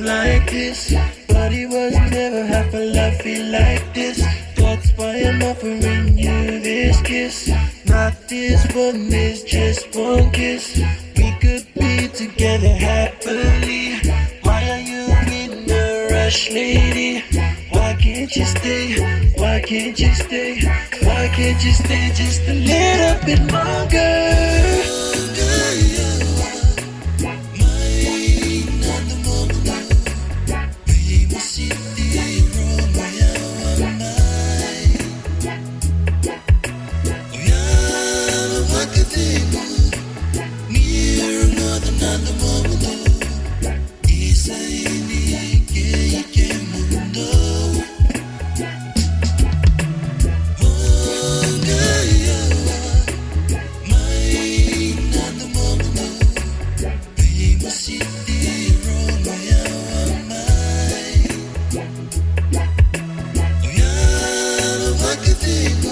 like this, but it was never half a love feel like this. That's why I'm offering you this kiss. Not this one, this just one kiss. We could be together happily. Why are you in a rush, lady? Why can't you stay? Why can't you stay? Why can't you stay just a little bit longer? What you think?